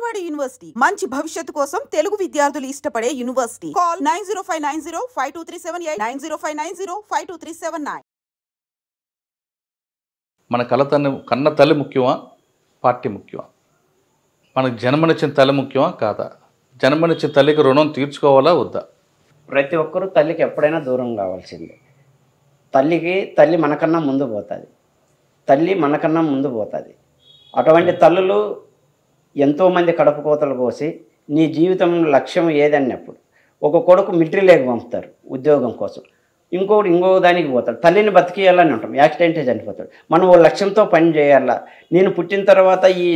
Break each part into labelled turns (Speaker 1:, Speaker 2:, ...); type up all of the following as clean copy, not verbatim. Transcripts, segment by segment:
Speaker 1: Vijayawada university మంచి భవిష్యత్తు కోసం తెలుగు విద్యార్థులు ఇష్టపడే యూనివర్సిటీ. కాల్ 9059052378 9059052379.
Speaker 2: మన కన్న తల్లి ముఖ్యమా, పార్టీ ముఖ్యమా? మనకు జన్మనిచ్చిన తల్లి ముఖ్యమా కాదా? జన్మనిచ్చిన తల్లికి రుణం తీర్చుకోవాలా వద్దా?
Speaker 3: ప్రతి ఒక్కరూ తల్లికి ఎప్పుడైనా దూరం కావాల్సిందే. తల్లి మనకన్నా ముందు పోతుంది. తల్లి మనకన్నా ముందు పోతుంది. అటువంటి తల్లులు ఎంతోమంది కడుపు కోతలు కోసి నీ జీవితం లక్ష్యం ఏదన్నప్పుడు ఒక కొడుకు మిలిటరీలోకి పంపుతారు ఉద్యోగం కోసం, ఇంకొకటి ఇంకో దానికి పోతాడు. తల్లిని బతికేయాలని ఉంటాం, యాక్సిడెంటే చనిపోతాడు. మనం ఓ లక్ష్యంతో పని చేయాలా. నేను పుట్టిన తర్వాత ఈ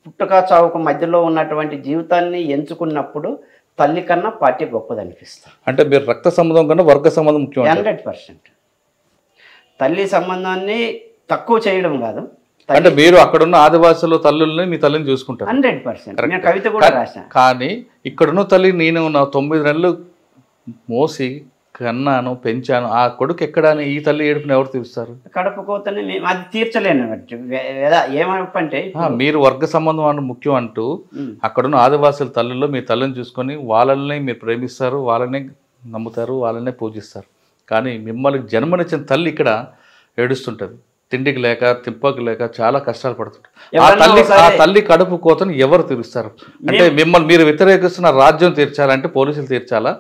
Speaker 3: పుట్టుక చావుకు మధ్యలో ఉన్నటువంటి జీవితాన్ని ఎంచుకున్నప్పుడు తల్లి కన్నా పార్టీ గొప్పదనిపిస్తాం.
Speaker 2: అంటే మీరు రక్త సంబంధం కన్నా వర్గ సంబంధం ముఖ్యం?
Speaker 3: 100%. తల్లి సంబంధాన్ని తక్కువ చేయడం కాదు.
Speaker 2: అంటే మీరు అక్కడున్న ఆదివాసుల తల్లుల్ని మీ తల్లిని చూసుకుంటారు?
Speaker 3: 100%. నేను కవిత కూడా రాశాను.
Speaker 2: కానీ ఇక్కడున్న తల్లి నేను నా 9 నెలలు మోసి కన్నాను, పెంచాను, ఆ కొడుకు ఎక్కడ అని ఈ తల్లి ఏడుపుని ఎవరు తీరుస్తారు?
Speaker 3: కడుపు కోతని మేము అది తీర్చలేను. ఏమంటే
Speaker 2: మీరు వర్గ సంబంధం అని ముఖ్యం అంటూ అక్కడున్న ఆదివాసుల తల్లుల్లో మీ తల్లిని చూసుకొని వాళ్ళని మీరు ప్రేమిస్తారు, వాళ్ళని నమ్ముతారు, వాళ్ళనే పూజిస్తారు. కానీ మిమ్మల్ని జన్మనిచ్చిన తల్లి ఇక్కడ ఏడుస్తుంటుంది, తిండికి లేక తిప్పకి లేక చాలా కష్టాలు పడుతుంటారు. ఆ తల్లి కడుపు కోతను ఎవరు తీరుస్తారు? అంటే మిమ్మల్ని మీరు వ్యతిరేకిస్తున్న రాజ్యం తీర్చాలంటే పోలీసులు తీర్చాలా?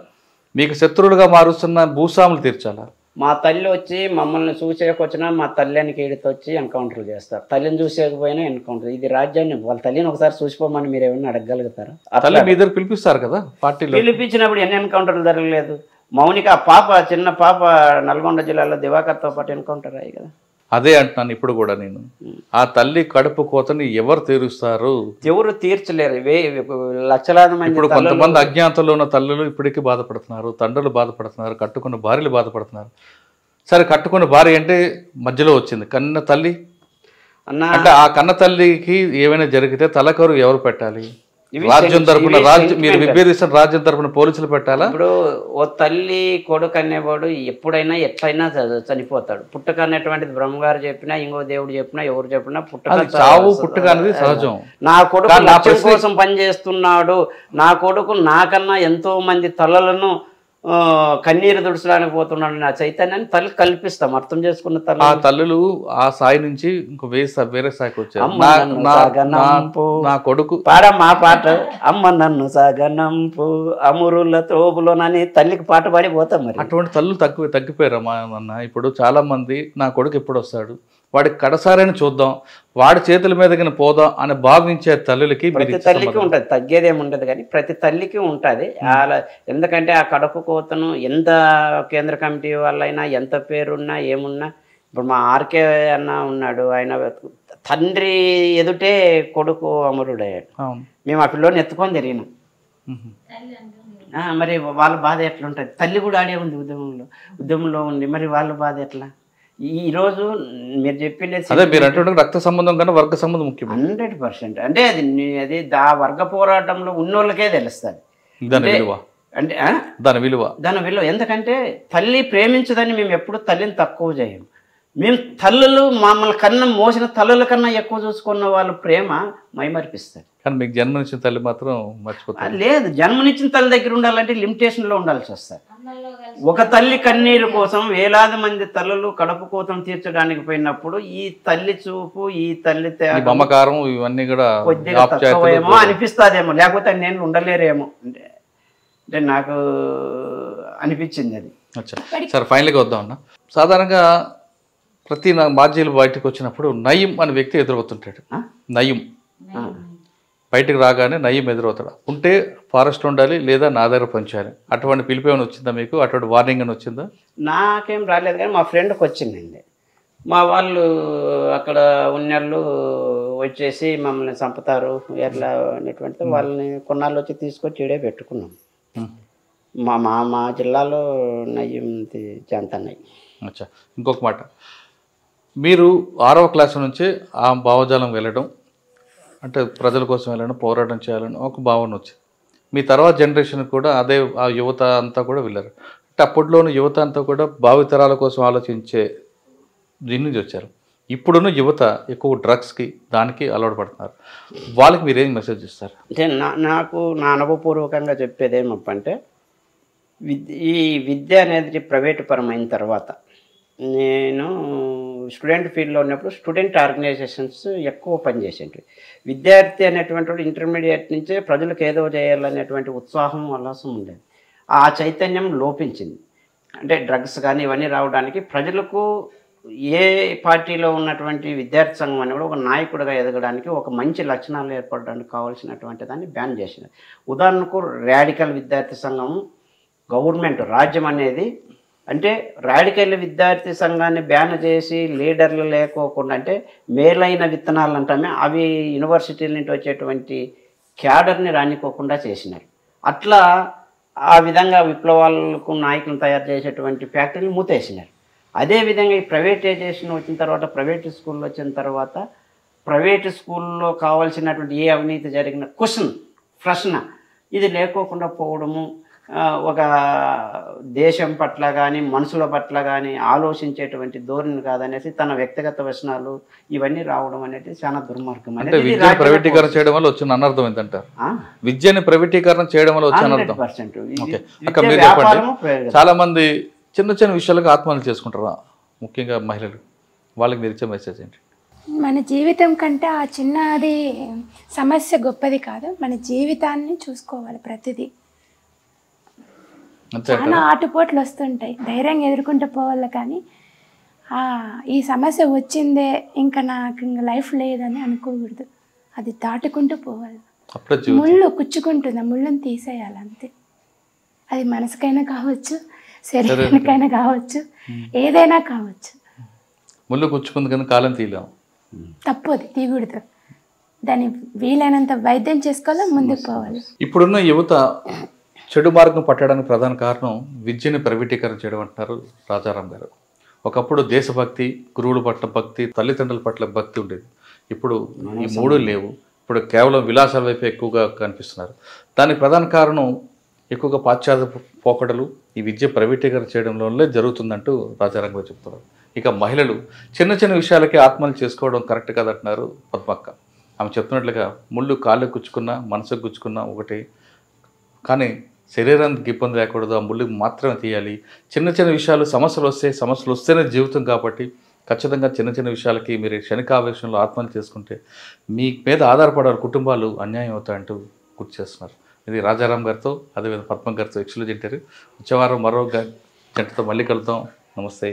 Speaker 2: మీకు శత్రువులుగా మారుస్తున్న భూస్వాములు తీర్చాలా?
Speaker 3: మా తల్లి వచ్చి మమ్మల్ని చూసేకొచ్చినా మా తల్లికి ఈడితో వచ్చి ఎన్కౌంటర్లు చేస్తారు. తల్లిని చూసేకపోయినా ఎన్కౌంటర్. ఇది రాజ్యాన్ని. వాళ్ళ తల్లిని ఒకసారి చూసిపోమని మీరు ఏమన్నా అడగలుగుతారా?
Speaker 2: తల్లి మీ దగ్గర పిలిపిస్తారు కదా పార్టీలో.
Speaker 3: పిలిపించినప్పుడు ఎన్ని ఎన్కౌంటర్లు జరగలేదు. మౌనిక పాప, చిన్న పాప నల్గొండ జిల్లాలో దివాకర్తో పాటు ఎన్కౌంటర్ అయ్యి కదా.
Speaker 2: అదే అంటున్నాను ఇప్పుడు కూడా నేను. ఆ తల్లి కడుపు కోతని ఎవరు తీరుస్తారు?
Speaker 3: ఎవరు తీర్చలేరు. లక్షలాది మంది.
Speaker 2: ఇప్పుడు కొంతమంది అజ్ఞాతంలో ఉన్న తల్లులు ఇప్పటికీ బాధపడుతున్నారు, తండ్రులు బాధపడుతున్నారు, కట్టుకున్న భార్యలు బాధపడుతున్నారు. సరే, కట్టుకున్న భార్య అంటే మధ్యలో వచ్చింది, కన్న తల్లి అంటే ఆ కన్న తల్లికి ఏమైనా జరిగితే తలకరు ఎవరు పెట్టాలి? రాజ్యం తరపున మీరు విభేదిస్తున్న రాజ్యం తరపున పోలీసులు పెట్టాలా?
Speaker 3: ఇప్పుడు ఓ తల్లి కొడుకు అనేవాడు ఎప్పుడైనా ఎట్లయినా చనిపోతాడు. పుట్టుక అనేటువంటిది బ్రహ్మగారు చెప్పినా, ఇంకో దేవుడు చెప్పినా, ఎవరు చెప్పినా పుట్టుక
Speaker 2: చావు పుట్టుక అనేది సహజం.
Speaker 3: నా కొడుకు లక్ష్యం కోసం పనిచేస్తున్నాడు, నా కొడుకు నాకన్నా ఎంతో మంది తల్లులను కన్నీరు దుడుచడానికి పోతున్నాడు, నా చైతన్యాన్ని తల్లి కల్పిస్తాం. అర్థం చేసుకున్న తల్లి
Speaker 2: ఆ తల్లులు ఆ స్థాయి నుంచి ఇంకో వేరే స్థాయికి వచ్చారు. నా కొడుకు
Speaker 3: పాడమ్మా పాట, అమ్మ నన్ను సాగనంపు అమురుల త్రోబులోనని తల్లికి పాట పాడి పోతాం. మరి
Speaker 2: అటువంటి తల్లులు తగ్గిపోయారమ్మా అన్న. ఇప్పుడు చాలా మంది నా కొడుకు ఎప్పుడు వస్తాడు, వాడికి కడసారని చూద్దాం, వాడి చేతుల మీదకి పోదాం అని భావించే తల్లులకి
Speaker 3: ప్రతి తల్లికి ఉంటుంది. తగ్గేదేమి ఉండదు, కానీ ప్రతి తల్లికి ఉంటుంది. అలా ఎందుకంటే ఆ కడుపు కోతను ఎంత కేంద్ర కమిటీ వాళ్ళైనా ఎంత పేరున్నా ఏమున్నా, ఇప్పుడు మా ఆర్కే అన్న ఉన్నాడు, ఆయన తండ్రి ఎదుటే కొడుకు అమరుడయ్యాడు. మేము ఆ పిల్లోని ఎత్తుకొని తిరిగినాం. మరి వాళ్ళ బాధ ఎట్లుంటుంది? తల్లి కూడా ఆడే ఉంది ఉద్యమంలో ఉంది. మరి వాళ్ళ బాధ ఎట్లా? ఈరోజు మీరు చెప్పింది
Speaker 2: రక్త సంబంధం కన్నా వర్గ సంబంధం ముఖ్యం.
Speaker 3: 100%. అంటే అది ఆ వర్గ పోరాటంలో ఉన్నోళ్ళకే తెలుస్తుంది అంటే
Speaker 2: దాని విలువ.
Speaker 3: ఎందుకంటే తల్లి ప్రేమించదని మేము ఎప్పుడు తల్లిని తక్కువ చేయము. మేము తల్లులు మమ్మల్ని కన్నా మోసిన తల్లుల కన్నా ఎక్కువ చూసుకున్న వాళ్ళు ప్రేమ మైమరిపిస్తారు.
Speaker 2: కానీ మీకు జన్మనిచ్చిన తల్లి మాత్రం మర్చిపోతారు.
Speaker 3: లేదు, జన్మనిచ్చిన తల్లి దగ్గర ఉండాలంటే లిమిటేషన్లో ఉండాల్సి వస్తుంది. ఒక తల్లి కన్నీరు కోసం వేలాది మంది తల్లులు కడుపు కోతం తీర్చడానికి పోయినప్పుడు ఈ తల్లి చూపు, ఈ తల్లి
Speaker 2: మమకారం ఇవన్నీ కూడా
Speaker 3: కొద్దిగా తక్కువేమో అనిపిస్తుందేమో, లేకపోతే నేను ఉండలేరేమో అంటే నాకు అనిపించింది అది.
Speaker 2: సరే, ఫైనల్గా వద్దాం అన్న. సాధారణంగా ప్రతి మాజీలు బయటకు వచ్చినప్పుడు నయీం అనే వ్యక్తి ఎదురవుతుంటాడు. నయీం బయటకు రాగానే నయీం ఎదురవుతాడు. ఉంటే ఫారెస్ట్ ఉండాలి, లేదా నా దగ్గర పంచాలి. అటువంటి పిలిపి ఏమైనా వచ్చిందా మీకు? అటువంటి వార్నింగ్ అని వచ్చిందా?
Speaker 3: నాకేం రాలేదు, కానీ మా ఫ్రెండ్కి వచ్చిందండి. మా వాళ్ళు అక్కడ ఉన్నళ్ళు వచ్చేసి మమ్మల్ని చంపుతారు ఎట్లా అనేటువంటిది వాళ్ళని కొన్నాళ్ళు వచ్చి తీసుకొచ్చి ఈడే పెట్టుకున్నాం. మా జిల్లాలో నయీం జాంతన్నయ్య.
Speaker 2: అచ్చా, ఇంకొక మాట, మీరు 6వ క్లాసు నుంచే ఆ భావజాలం వెళ్ళడం, అంటే ప్రజల కోసం వెళ్ళడం, పోరాటం చేయాలని ఒక భావన వచ్చింది. మీ తర్వాత జనరేషన్ కూడా అదే, ఆ యువత అంతా కూడా వెళ్ళారు. అంటే అప్పట్లోని యువత అంతా కూడా భావితరాల కోసం ఆలోచించే దీని నుంచి వచ్చారు. ఇప్పుడున్న యువత ఎక్కువ డ్రగ్స్కి దానికి అలవాటు పడుతున్నారు. వాళ్ళకి మీరేం మెసేజ్ ఇస్తారు?
Speaker 3: అంటే నాకు నా అనుభవపూర్వకంగా చెప్పేది ఏమప్పంటే, ఈ విద్య అనేది ప్రైవేటు పరమైన తర్వాత, నేను స్టూడెంట్ ఫీల్డ్లో ఉన్నప్పుడు స్టూడెంట్ ఆర్గనైజేషన్స్ ఎక్కువ పనిచేసేవి. విద్యార్థి అనేటువంటి వాడు ఇంటర్మీడియట్ నుంచే ప్రజలకు ఏదో చేయాలనేటువంటి ఉత్సాహం ఉల్లాసం ఉండేది. ఆ చైతన్యం లోపించింది. అంటే డ్రగ్స్ కానీ ఇవన్నీ రావడానికి ప్రజలకు ఏ పార్టీలో ఉన్నటువంటి విద్యార్థి సంఘం అని కూడా ఒక నాయకుడిగా ఎదగడానికి, ఒక మంచి లక్షణాలు ఏర్పడడానికి కావాల్సినటువంటి దాన్ని బ్యాన్ చేసింది. ఉదాహరణకు రాడికల్ విద్యార్థి సంఘం, గవర్నమెంట్ రాజ్యం అనేది, అంటే రాడికల్ విద్యార్థి సంఘాన్ని బ్యాన్ చేసి లీడర్లు లేకోకుండా, అంటే మేలైన విత్తనాలు అంటామే అవి యూనివర్సిటీల నుంచి వచ్చేటువంటి క్యాడర్ని రానికోకుండా చేసినారు. అట్లా ఆ విధంగా విప్లవాలకు నాయకులను తయారు చేసేటువంటి ఫ్యాక్టరీలు మూతేసినారు. అదేవిధంగా ఈ ప్రైవేటైజేషన్ వచ్చిన తర్వాత, ప్రైవేట్ స్కూల్లో వచ్చిన తర్వాత, ప్రైవేటు స్కూల్లో కావాల్సినటువంటి ఏ అవినీతి జరిగిన ప్రశ్న ఇది లేకోకుండా పోవడము, ఒక దేశం పట్ల కానీ మనుషుల పట్ల కానీ ఆలోచించేటువంటి ధోరణి కాదనేసి తన వ్యక్తిగత వ్యసనాలు ఇవన్నీ రావడం అనేది చాలా దుర్మార్గం.
Speaker 2: అంటే విద్యను ప్రైవేటీకరణ చేయడం వల్ల వచ్చిన అనర్థం ఏంటంటే, విద్యని ప్రైవేటీకరణ చేయడం వల్ల వచ్చిన అనర్థం. చాలా మంది చిన్న చిన్న విషయాలకు ఆత్మహత్య చేసుకుంటారా, ముఖ్యంగా మహిళలు, వాళ్ళకి మీరు ఇచ్చే మెసేజ్ ఏంటి?
Speaker 4: మన జీవితం కంటే ఆ చిన్నది సమస్య గొప్పది కాదు, మన జీవితాన్ని చూసుకోవాలి. ప్రతిదీ చాలా ఆటుపోట్లు వస్తుంటాయి, ధైర్యంగా ఎదుర్కొంటూ పోవాలి. కానీ ఈ సమస్య వచ్చిందే ఇంకా నాకు ఇంకా లైఫ్ లేదని అనుకోకూడదు, అది దాటుకుంటూ పోవాలి. ముళ్ళు కుచ్చుకుంటుంది, ఆ ముళ్ళని తీసేయాలి అంతే. అది మనసుకైనా కావచ్చు, శరీరానికైనా కావచ్చు, ఏదైనా కావచ్చు.
Speaker 2: ముళ్ళు కుచ్చుకుంది కానీ కాలం తీయలేము,
Speaker 4: తప్పు, అది తీయకూడదు. దాన్ని వీలైనంత వైద్యం చేసుకోవాలి, ముందుకు పోవాలి.
Speaker 2: ఇప్పుడున్న యువత చెడు మార్గం పట్టడానికి ప్రధాన కారణం విద్యని ప్రైవేటీకరణ చేయడం అంటున్నారు రాజారాం గారు. ఒకప్పుడు దేశభక్తి, గురువుల పట్ల భక్తి, తల్లిదండ్రుల పట్ల భక్తి ఉండేది. ఇప్పుడు ఈ మూడు లేవు. ఇప్పుడు కేవలం విలాసాల వైపు ఎక్కువగా కనిపిస్తున్నారు. దానికి ప్రధాన కారణం ఎక్కువగా పాశ్చాత్య పోకడలు, ఈ విద్య ప్రైవేటీకరణ చేయడంలోనే జరుగుతుందంటూ రాజారాం గారు చెప్తున్నారు. ఇక మహిళలు చిన్న చిన్న విషయాలకే ఆత్మహత్య చేసుకోవడం కరెక్ట్ కాదంటున్నారు పద్మక్క. ఆమె చెప్తున్నట్లుగా ముళ్ళు కాళ్ళు గుచ్చుకున్నా, మనసుకు గుచ్చుకున్నా ఒకటి, కానీ శరీరానికి ఇబ్బంది లేకూడదు, ఆ ముళ్ళు మాత్రమే తీయాలి. చిన్న చిన్న విషయాలు సమస్యలు వస్తేనే జీవితం కాబట్టి ఖచ్చితంగా చిన్న చిన్న విషయాలకి మీరు క్షణికావేశంలో ఆత్మహత్య చేసుకుంటే మీ మీద ఆధారపడే కుటుంబాలు అన్యాయం అవుతాయంటూ గుర్తు చేస్తున్నారు. ఇది రాజారాం గారితో, అదేవిధంగా పద్మ గారితో ఎక్స్క్లూజివ్ ఇంటర్వ్యూ. వచ్చే వారం మరో జంటతో మళ్ళీ కలుద్దాం. నమస్తే.